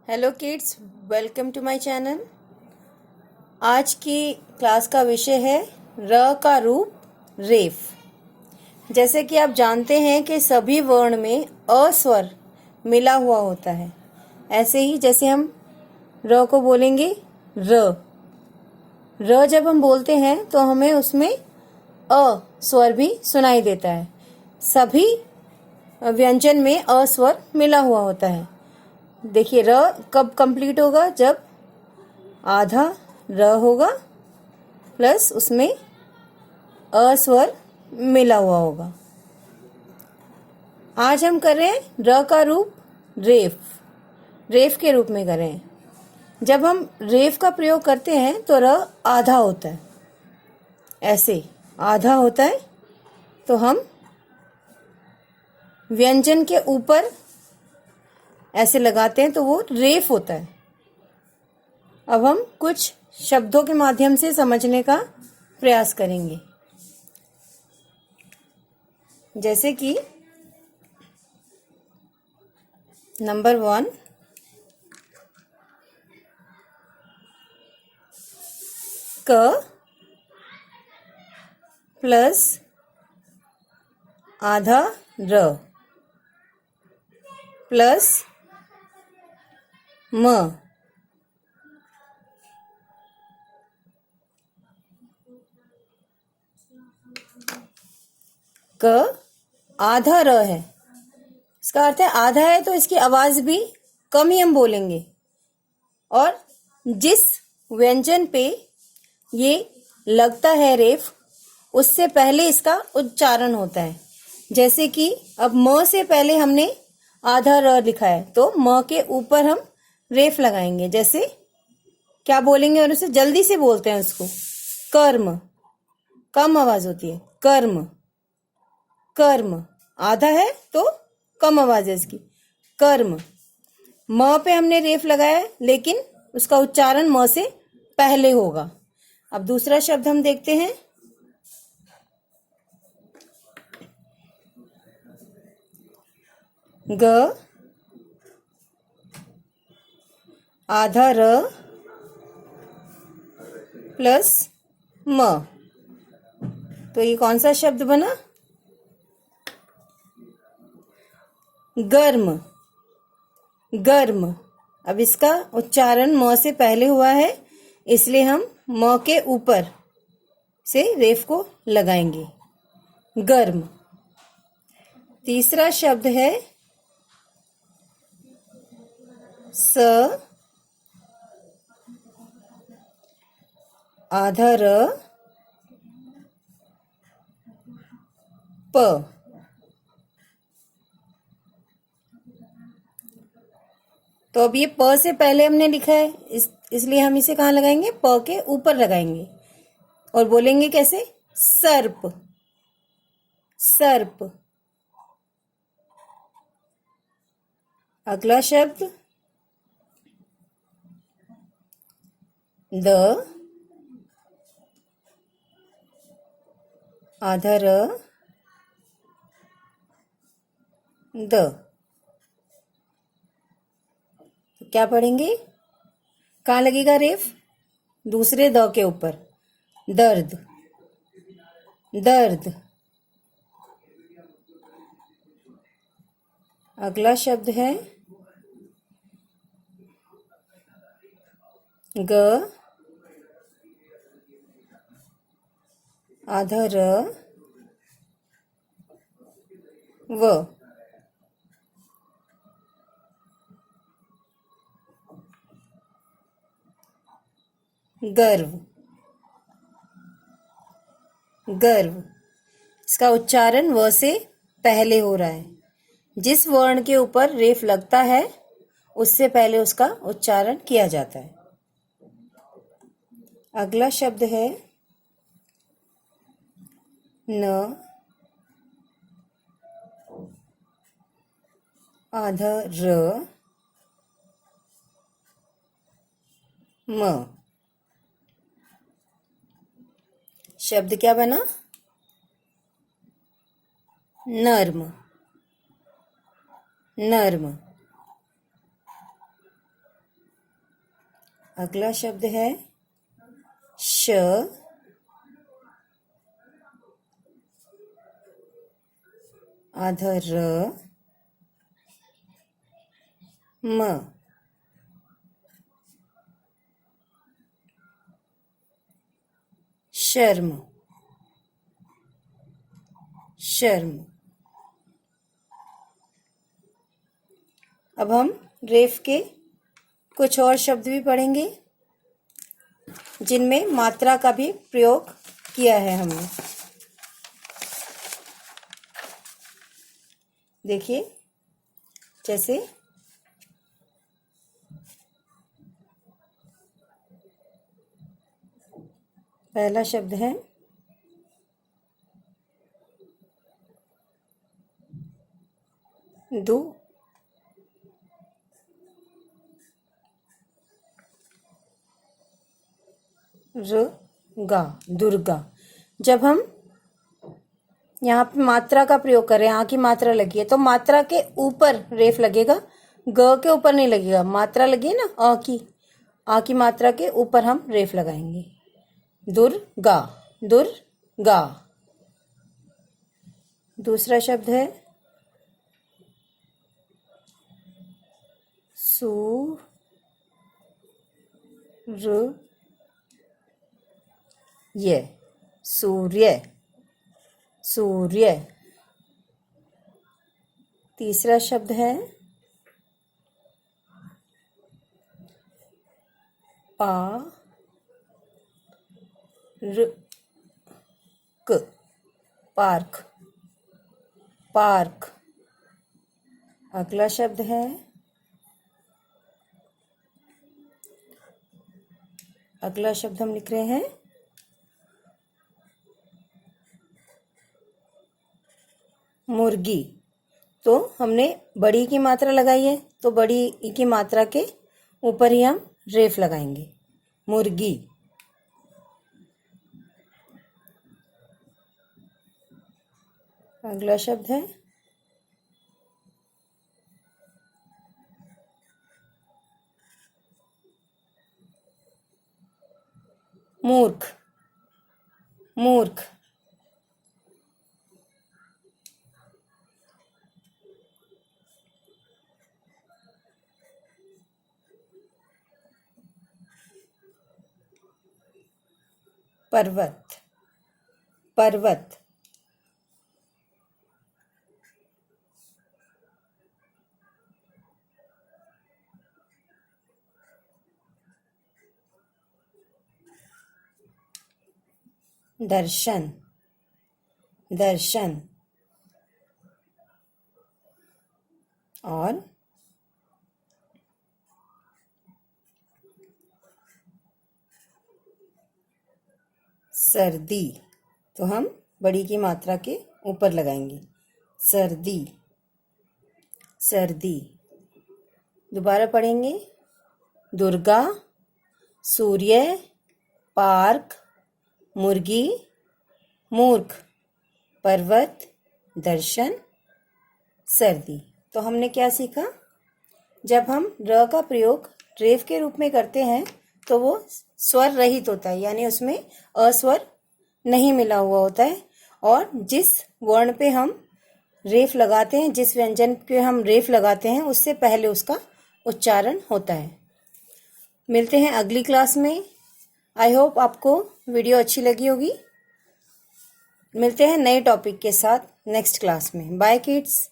Hello kids, welcome to my channel. आज की class का विषय है र का रूप रेफ। जैसे कि आप जानते हैं कि सभी वर्ण में अ स्वर मिला हुआ होता है। ऐसे ही जैसे हम र को बोलेंगे र जब हम बोलते हैं तो हमें उसमें अ स्वर भी सुनाई देता है। सभी व्यंजन में अ स्वर मिला हुआ होता है। देखिए र कब कंप्लीट होगा? जब आधा र होगा प्लस उसमें अ स्वर मिला हुआ होगा। आज हम कर रहे हैं र का रूप रेफ के रूप में कर रहे हैं। जब हम रेफ का प्रयोग करते हैं तो र आधा होता है, ऐसे आधा होता है, तो हम व्यंजन के ऊपर ऐसे लगाते हैं तो वो रेफ होता है। अब हम कुछ शब्दों के माध्यम से समझने का प्रयास करेंगे। जैसे कि नंबर 1, क प्लस आधा र प्लस म क आधा र है। इसका अर्थ है आधा है, तो इसकी आवाज भी कम ही हम बोलेंगे। और जिस व्यंजन पे ये लगता है रेफ, उससे पहले इसका उच्चारण होता है। जैसे कि अब म से पहले हमने आधा र लिखा है, तो म के ऊपर हम रेफ लगाएंगे। जैसे क्या बोलेंगे, और उसे जल्दी से बोलते हैं उसको कर्म। कम आवाज होती है, कर्म कर्म। आधा है तो कम आवाज है इसकी, कर्म। म पे हमने रेफ लगाया है, लेकिन उसका उच्चारण म से पहले होगा। अब दूसरा शब्द हम देखते हैं, ग आधा र प्लस म, तो ये कौन सा शब्द बना? गर्म। गर्म। अब इसका उच्चारण म से पहले हुआ है, इसलिए हम म के ऊपर से रेफ को लगाएंगे, गर्म। तीसरा शब्द है स आधा र प, तो अब ये प से पहले हमने लिखा है, इसलिए हम इसे कहाँ लगाएंगे? प के ऊपर लगाएंगे और बोलेंगे कैसे? सर्प। सर्प। अगला शब्द द आधा र द, तो क्या पढ़ेंगे? कहाँ लगेगा रेफ? दूसरे द के ऊपर, दर्द। दर्द। अगला शब्द है ग आधा र व, गर्व। गर्व। इसका उच्चारण व से पहले हो रहा है। जिस वर्ण के ऊपर रेफ लगता है, उससे पहले उसका उच्चारण किया जाता है। अगला शब्द है न आधा र म। शब्द क्या बना? नर्म। नर्म। अगला शब्द है श, आधा र, म, शर्म, शर्म। अब हम रेफ के कुछ और शब्द भी पढ़ेंगे जिनमें मात्रा का भी प्रयोग किया है हमने। देखिए, जैसे पहला शब्द है दु, गा, दुर्गा। जब हम यहाँ पे मात्रा का प्रयोग कर रहे हैं, आ की मात्रा लगी है तो मात्रा के ऊपर रेफ लगेगा, ग के ऊपर नहीं लगेगा। मात्रा लगी है ना आ की मात्रा के ऊपर हम रेफ लगाएंगे। दुर्गा, दुर्गा। दूसरा शब्द है सूर्य, सूर्य, सूर्य। तीसरा शब्द है पार्क, पार्क, पार्क। अगला शब्द है अगला शब्द हम लिख रहे हैं मुर्गी। तो हमने बड़ी की मात्रा लगाई है तो बड़ी की मात्रा के ऊपर ही हम रेफ लगाएंगे, मुर्गी। अगला शब्द है मूर्ख, मूर्ख। पर्वत, पर्वत। दर्शन, दर्शन। और सर्दी, तो हम बड़ी की मात्रा के ऊपर लगाएंगे, सर्दी, सर्दी। दोबारा पढ़ेंगे, दुर्गा, सूर्य, पार्क, मुर्गी, मूर्ख, पर्वत, दर्शन, सर्दी। तो हमने क्या सीखा? जब हम र का प्रयोग रेफ के रूप में करते हैं तो वो स्वर रहित होता है, यानी उसमें अस्वर नहीं मिला हुआ होता है। और जिस वर्ण पे हम रेफ लगाते हैं, जिस व्यंजन पे हम रेफ लगाते हैं, उससे पहले उसका उच्चारण होता है। मिलते हैं अगली क्लास में। आई होप आपको वीडियो अच्छी लगी होगी। मिलते हैं नए टॉपिक के साथ नेक्स्ट क्लास में। Bye kids.